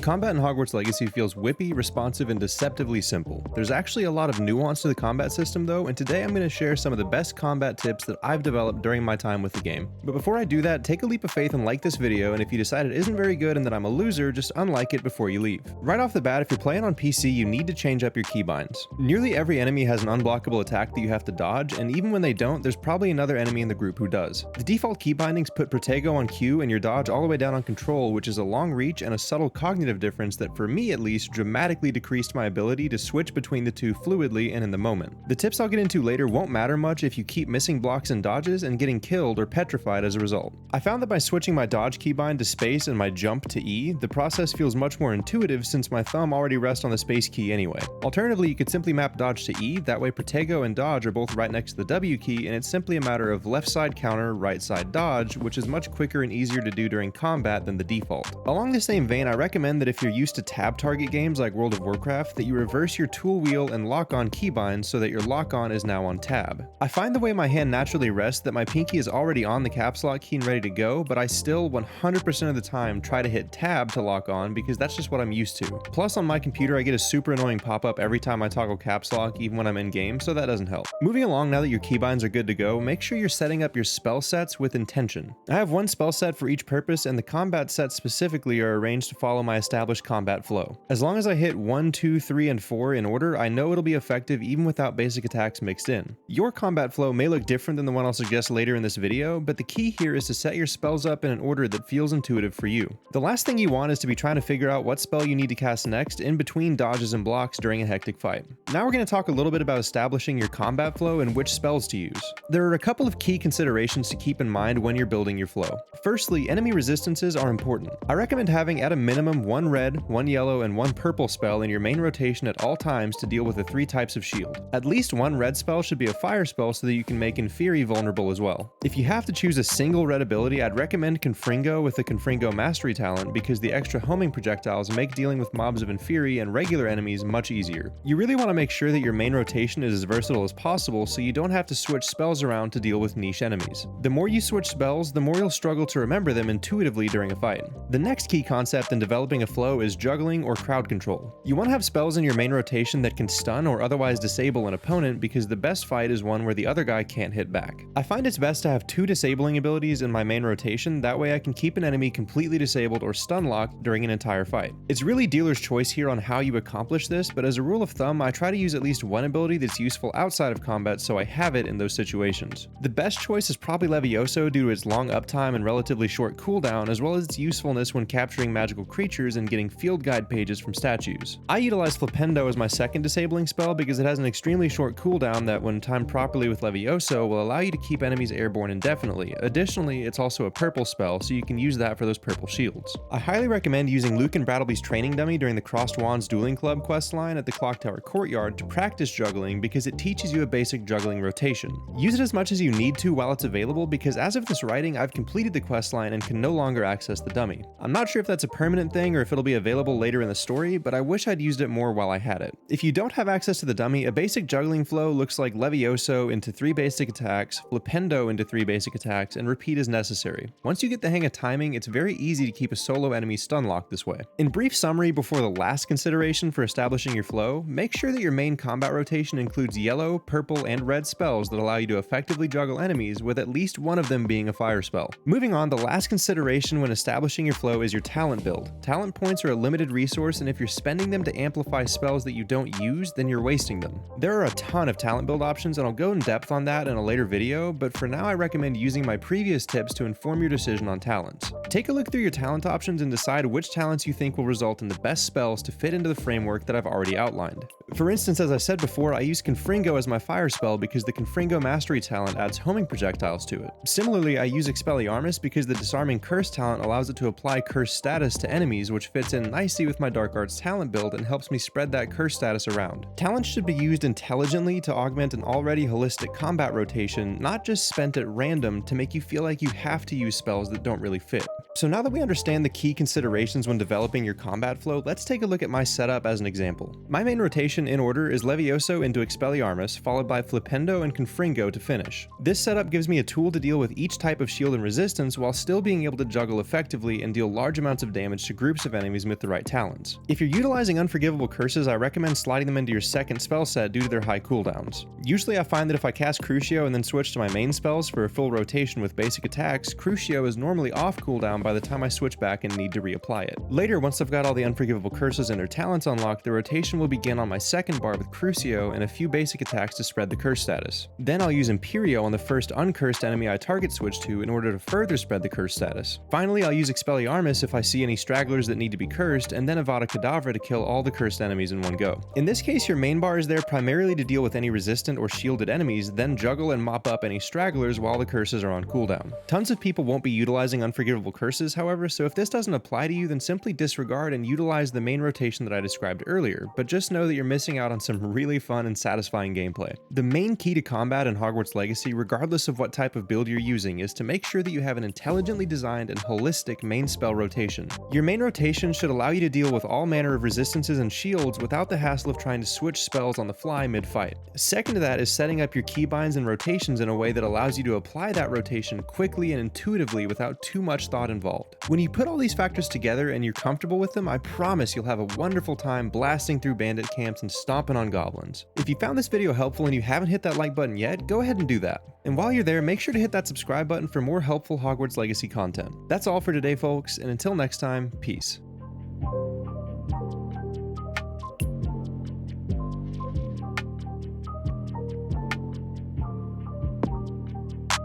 Combat in Hogwarts Legacy feels whippy, responsive, and deceptively simple. There's actually a lot of nuance to the combat system though, and today I'm going to share some of the best combat tips that I've developed during my time with the game. But before I do that, take a leap of faith and like this video, and if you decide it isn't very good and that I'm a loser, just unlike it before you leave. Right off the bat, if you're playing on PC, you need to change up your keybinds. Nearly every enemy has an unblockable attack that you have to dodge, and even when they don't, there's probably another enemy in the group who does. The default keybindings put Protego on Q and your dodge all the way down on control, which is a long reach and a subtle cognitive difference that, for me at least, dramatically decreased my ability to switch between the two fluidly and in the moment. The tips I'll get into later won't matter much if you keep missing blocks and dodges and getting killed or petrified as a result. I found that by switching my dodge keybind to space and my jump to E, the process feels much more intuitive since my thumb already rests on the space key anyway. Alternatively, you could simply map dodge to E, that way Protego and dodge are both right next to the W key, and it's simply a matter of left side counter, right side dodge, which is much quicker and easier to do during combat than the default. Along the same vein, I recommend that if you're used to tab target games like World of Warcraft, that you reverse your tool wheel and lock on keybinds so that your lock on is now on tab. I find the way my hand naturally rests that my pinky is already on the caps lock key and ready to go, but I still 100% of the time try to hit tab to lock on because that's just what I'm used to. Plus on my computer I get a super annoying pop-up every time I toggle caps lock even when I'm in game, so that doesn't help. Moving along, now that your keybinds are good to go, make sure you're setting up your spell sets with intention. I have one spell set for each purpose, and the combat sets specifically are arranged to follow my established combat flow. As long as I hit 1, 2, 3, and 4 in order, I know it'll be effective even without basic attacks mixed in. Your combat flow may look different than the one I'll suggest later in this video, but the key here is to set your spells up in an order that feels intuitive for you. The last thing you want is to be trying to figure out what spell you need to cast next in between dodges and blocks during a hectic fight. Now we're going to talk a little bit about establishing your combat flow and which spells to use. There are a couple of key considerations to keep in mind when you're building your flow. Firstly, enemy resistances are important. I recommend having at a minimum one red, one yellow, and one purple spell in your main rotation at all times to deal with the 3 types of shield. At least one red spell should be a fire spell so that you can make Inferi vulnerable as well. If you have to choose a single red ability, I'd recommend Confringo with the Confringo Mastery talent because the extra homing projectiles make dealing with mobs of Inferi and regular enemies much easier. You really want to make sure that your main rotation is as versatile as possible so you don't have to switch spells around to deal with niche enemies. The more you switch spells, the more you'll struggle to remember them intuitively during a fight. The next key concept in developing a flow is juggling or crowd control. You want to have spells in your main rotation that can stun or otherwise disable an opponent because the best fight is one where the other guy can't hit back. I find it's best to have 2 disabling abilities in my main rotation, that way I can keep an enemy completely disabled or stun locked during an entire fight. It's really dealer's choice here on how you accomplish this, but as a rule of thumb, I try to use at least one ability that's useful outside of combat so I have it in those situations. The best choice is probably Levioso due to its long uptime and relatively short cooldown, as well as its usefulness when capturing magical creatures and getting field guide pages from statues. I utilize Flipendo as my second disabling spell because it has an extremely short cooldown that, when timed properly with Levioso, will allow you to keep enemies airborne indefinitely. Additionally, it's also a purple spell, so you can use that for those purple shields. I highly recommend using Luke and Brattleby's training dummy during the Crossed Wands Dueling Club questline at the Clock Tower Courtyard to practice juggling because it teaches you a basic juggling rotation. Use it as much as you need to while it's available because as of this writing, I've completed the questline and can no longer access the dummy. I'm not sure if that's a permanent thing or if it'll be available later in the story, but I wish I'd used it more while I had it. If you don't have access to the dummy, a basic juggling flow looks like Levioso into 3 basic attacks, Flipendo into 3 basic attacks, and repeat as necessary. Once you get the hang of timing, it's very easy to keep a solo enemy stun locked this way. In brief summary before the last consideration for establishing your flow, make sure that your main combat rotation includes yellow, purple, and red spells that allow you to effectively juggle enemies, with at least one of them being a fire spell. Moving on, the last consideration when establishing your flow is your talent build. Talent points are a limited resource, and if you're spending them to amplify spells that you don't use, then you're wasting them. There are a ton of talent build options, and I'll go in depth on that in a later video, but for now I recommend using my previous tips to inform your decision on talents. Take a look through your talent options and decide which talents you think will result in the best spells to fit into the framework that I've already outlined. For instance, as I said before, I use Confringo as my fire spell because the Confringo Mastery talent adds homing projectiles to it. Similarly, I use Expelliarmus because the Disarming Curse talent allows it to apply curse status to enemies, which fits in nicely with my Dark Arts talent build and helps me spread that curse status around. Talents should be used intelligently to augment an already holistic combat rotation, not just spent at random to make you feel like you have to use spells that don't really fit. So now that we understand the key considerations when developing your combat flow, let's take a look at my setup as an example. My main rotation in order is Levioso into Expelliarmus, followed by Flipendo and Confringo to finish. This setup gives me a tool to deal with each type of shield and resistance while still being able to juggle effectively and deal large amounts of damage to groups of enemies with the right talents. If you're utilizing unforgivable curses, I recommend sliding them into your second spell set due to their high cooldowns. Usually I find that if I cast Crucio and then switch to my main spells for a full rotation with basic attacks, Crucio is normally off cooldown by the time I switch back and need to reapply it. Later, once I've got all the unforgivable curses and their talents unlocked, the rotation will begin on my second bar with Crucio and a few basic attacks to spread the curse status. Then I'll use Imperio on the first uncursed enemy I target switch to in order to further spread the curse status. Finally, I'll use Expelliarmus if I see any stragglers that need to be cursed, and then Avada Kedavra to kill all the cursed enemies in one go. In this case, your main bar is there primarily to deal with any resistant or shielded enemies, then juggle and mop up any stragglers while the curses are on cooldown. Tons of people won't be utilizing unforgivable curses, however, so if this doesn't apply to you, then simply disregard and utilize the main rotation that I described earlier, but just know that you're missing out on some really fun and satisfying gameplay. The main key to combat in Hogwarts Legacy, regardless of what type of build you're using, is to make sure that you have an intelligently designed and holistic main spell rotation. Your main rotation should allow you to deal with all manner of resistances and shields without the hassle of trying to switch spells on the fly mid-fight. Second to that is setting up your keybinds and rotations in a way that allows you to apply that rotation quickly and intuitively without too much thought involved. When you put all these factors together and you're comfortable with them, I promise you'll have a wonderful time blasting through bandit camps and stomping on goblins. If you found this video helpful and you haven't hit that like button yet, go ahead and do that. And while you're there, make sure to hit that subscribe button for more helpful Hogwarts Legacy content. That's all for today, folks, and until next time, peace.